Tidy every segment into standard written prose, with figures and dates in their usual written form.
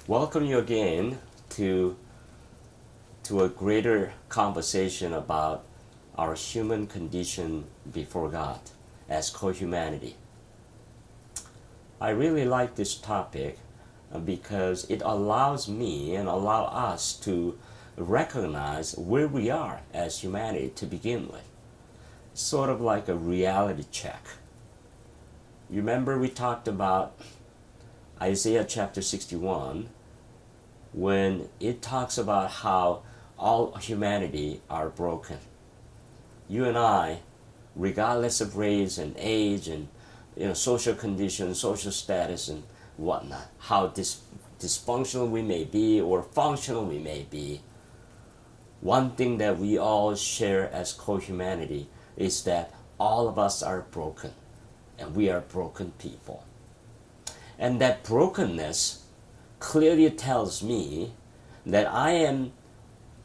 Welcome you again to a greater conversation about our human condition before God as co-humanity. I really like this topic because it allows me and allow us to recognize where we are as humanity to begin with. Sort of like a reality check. You remember we talked about Isaiah chapter 61 when it talks about how all humanity are broken. You and I, regardless of race and age and social condition, social status and whatnot, how dysfunctional we may be or functional we may be, one thing that we all share as co-humanity is that all of us are broken and we are broken people. And that brokenness clearly tells me that I am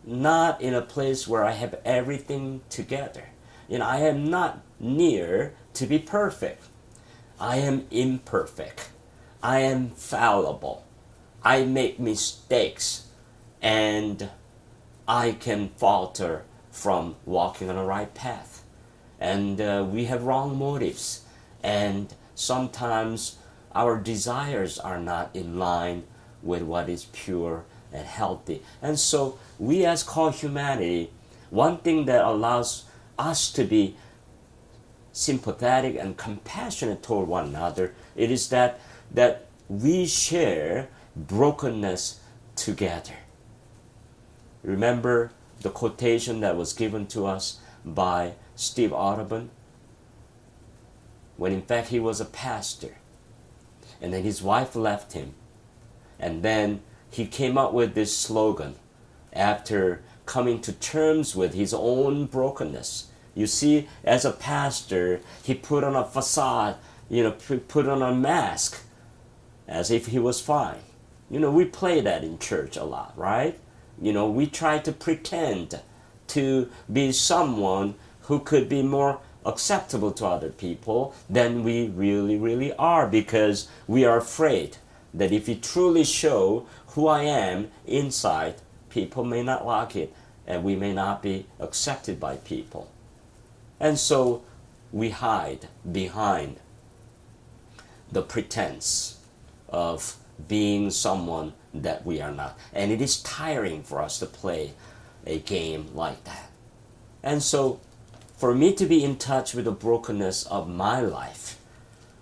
not in a place where I have everything together. I am not near to be perfect. I am imperfect. I am fallible. I make mistakes and I can falter from walking on the right path. And we have wrong motives, and sometimes our desires are not in line with what is pure and healthy. And so we as called humanity, one thing that allows us to be sympathetic and compassionate toward one another, it is that we share brokenness together. Remember the quotation that was given to us by Steve Audubon, when in fact he was a pastor, and then his wife left him, and then he came up with this slogan after coming to terms with his own brokenness. You see, as a pastor, he put on a facade, put on a mask as if he was fine. We play that in church a lot, right? We try to pretend to be someone who could be more acceptable to other people than we really, really are, because we are afraid that if we truly show who I am inside, people may not like it and we may not be accepted by people. And so we hide behind the pretense of being someone that we are not. And it is tiring for us to play a game like that. And so for me to be in touch with the brokenness of my life,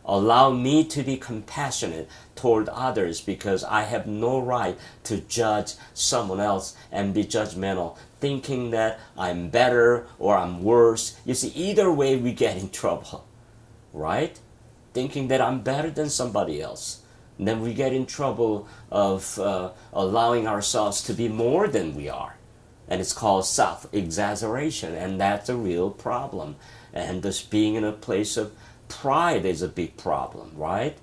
allow me to be compassionate toward others, because I have no right to judge someone else and be judgmental, thinking that I'm better or I'm worse. You see, either way we get in trouble, right? Thinking that I'm better than somebody else. And then we get in trouble of allowing ourselves to be more than we are. And it's called self-exaggeration, and that's a real problem. And just being in a place of pride is a big problem, right?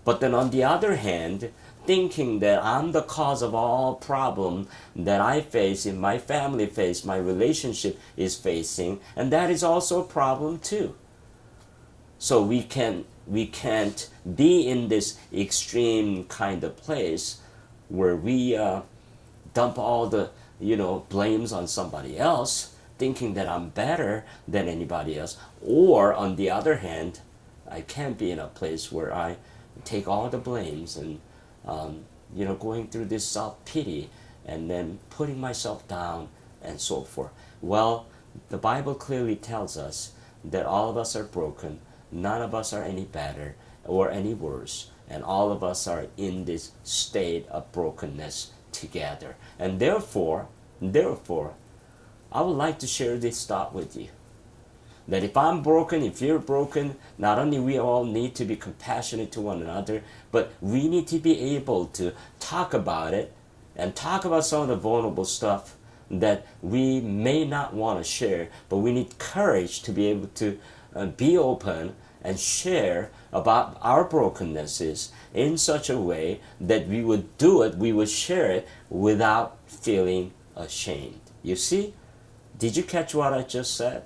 But then on the other hand, thinking that I'm the cause of all problem that I face, in my family face, my relationship is facing, and that is also a problem too. So we can't be in this extreme kind of place where we dump all the blames on somebody else, thinking that I'm better than anybody else. Or on the other hand, I can't be in a place where I take all the blames and going through this self-pity and then putting myself down and so forth. Well, the Bible clearly tells us that all of us are broken. None of us are any better or any worse, and all of us are in this state of brokenness together. And therefore, I would like to share this thought with you. That if I'm broken, if you're broken, not only we all need to be compassionate to one another, but we need to be able to talk about it and talk about some of the vulnerable stuff that we may not want to share, but we need courage to be able to be open and share about our brokennesses in such a way that we would do it, we would share it without feeling ashamed. You see? Did you catch what I just said?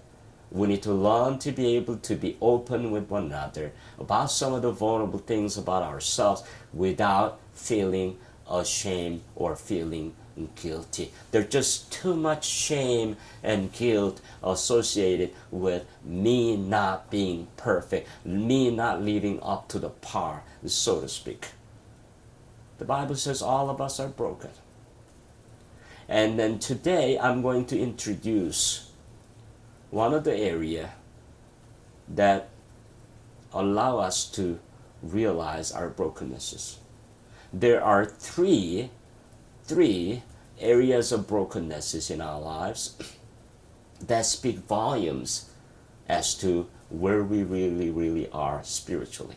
We need to learn to be able to be open with one another about some of the vulnerable things about ourselves without feeling ashamed or feeling guilty. There's just too much shame and guilt associated with me not being perfect, me not living up to the par, so to speak. The Bible says all of us are broken. And then today I'm going to introduce one of the areas that allow us to realize our brokennesses. There are three areas of brokennesses in our lives that speak volumes as to where we really are spiritually.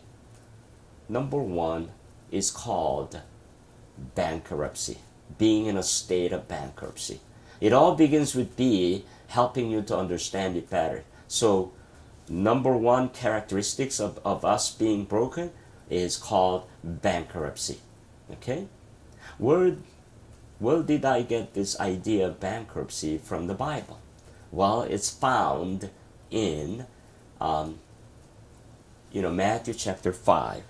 Number one is called bankruptcy, being in a state of bankruptcy. It all begins with B, helping you to understand it better. So number one characteristics of us being broken is called bankruptcy. Okay? Where did I get this idea of bankruptcy from the Bible? Well, it's found in Matthew chapter 5.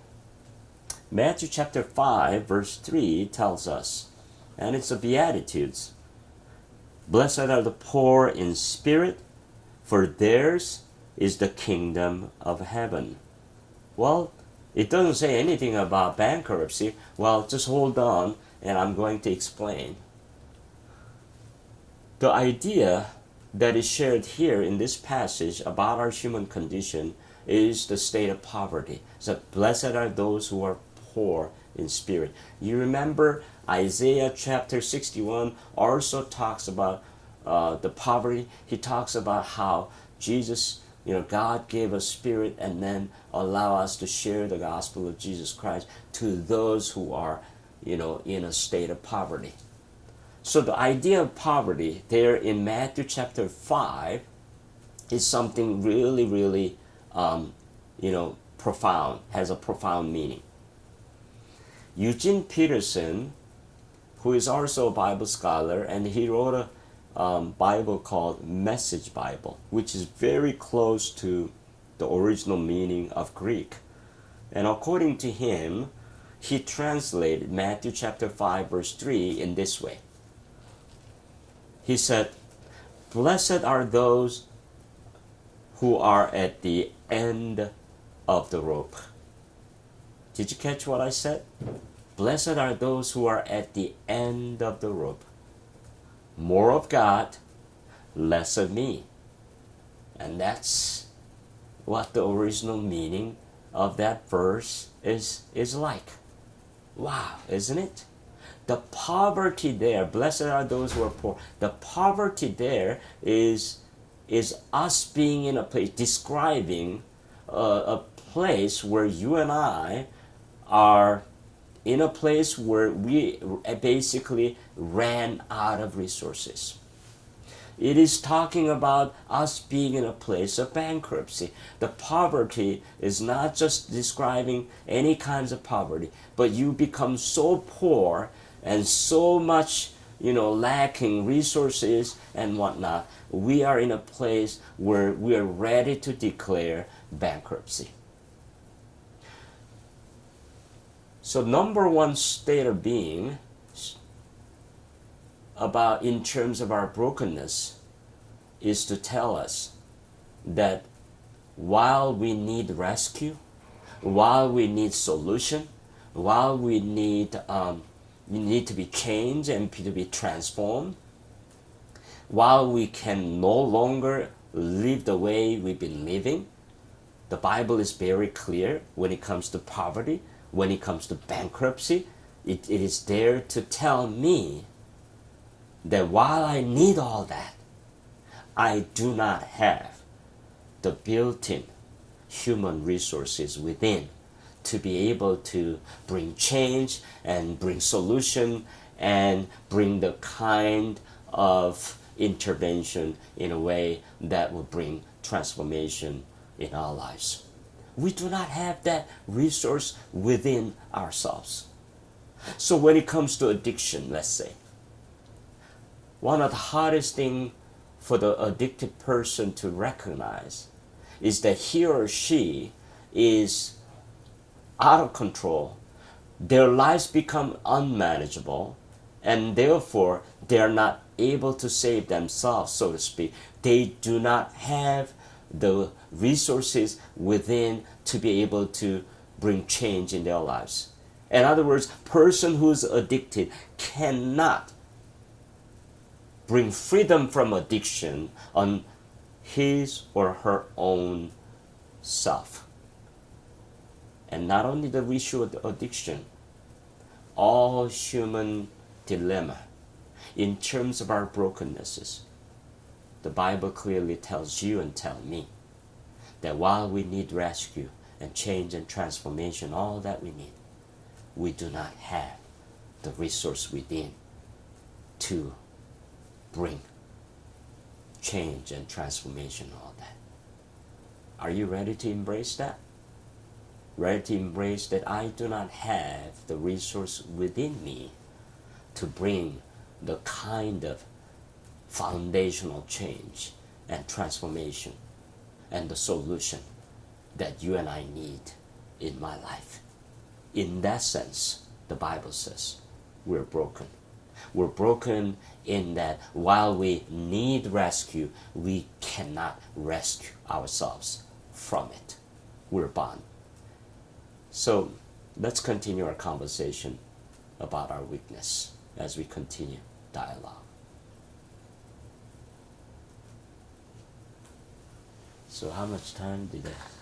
Matthew chapter 5 verse 3 tells us, and it's the Beatitudes. Blessed are the poor in spirit, for theirs is the kingdom of heaven. Well, it doesn't say anything about bankruptcy. Well, just hold on, and I'm going to explain. The idea that is shared here in this passage about our human condition is the state of poverty. So, blessed are those who are poor in spirit. You remember Isaiah chapter 61 also talks about the poverty. He talks about how Jesus, God gave us spirit and then allow us to share the gospel of Jesus Christ to those who are, in a state of poverty. So the idea of poverty there in Matthew chapter 5 is something really, profound, has a profound meaning. Eugene Peterson, who is also a Bible scholar, and he wrote a Bible called Message Bible, which is very close to the original meaning of Greek. And according to him, he translated Matthew chapter 5 verse 3 in this way. He said, blessed are those who are at the end of the rope. Did you catch what I said? Blessed are those who are at the end of the rope. More of God, less of me. And that's what the original meaning of that verse is like. Wow, isn't it? The poverty there, blessed are those who are poor. The poverty there is us being in a place, describing a place where you and I are in a place where we basically ran out of resources. It is talking about us being in a place of bankruptcy. The poverty is not just describing any kinds of poverty, but you become so poor and so much, lacking resources and whatnot. We are in a place where we are ready to declare bankruptcy. So number one state of being about in terms of our brokenness is to tell us that while we need rescue, while we need solution, while we need to be changed and to be transformed, while we can no longer live the way we've been living, the Bible is very clear when it comes to poverty, when it comes to bankruptcy. It is there to tell me that while I need all that, I do not have the built-in human resources within to be able to bring change and bring solution and bring the kind of intervention in a way that will bring transformation in our lives. We do not have that resource within ourselves. So when it comes to addiction, let's say, one of the hardest things for the addicted person to recognize is that he or she is out of control their lives become unmanageable, and therefore they are not able to save themselves, so to speak. They do not have the resources within to be able to bring change in their lives. In other words, person who's addicted cannot bring freedom from addiction on his or her own self. And not only the issue of addiction, all human dilemma in terms of our brokennesses, the Bible clearly tells you and tell me that while we need rescue and change and transformation, all that we need, we do not have the resource within to bring change and transformation, all that. Are you ready to embrace that? Ready to embrace that I do not have the resource within me to bring the kind of foundational change and transformation and the solution that you and I need in my life. In that sense, the Bible says we're broken. We're broken in that while we need rescue, we cannot rescue ourselves from it. We're bound. So let's continue our conversation about our weakness as we continue dialogue. So how much time did I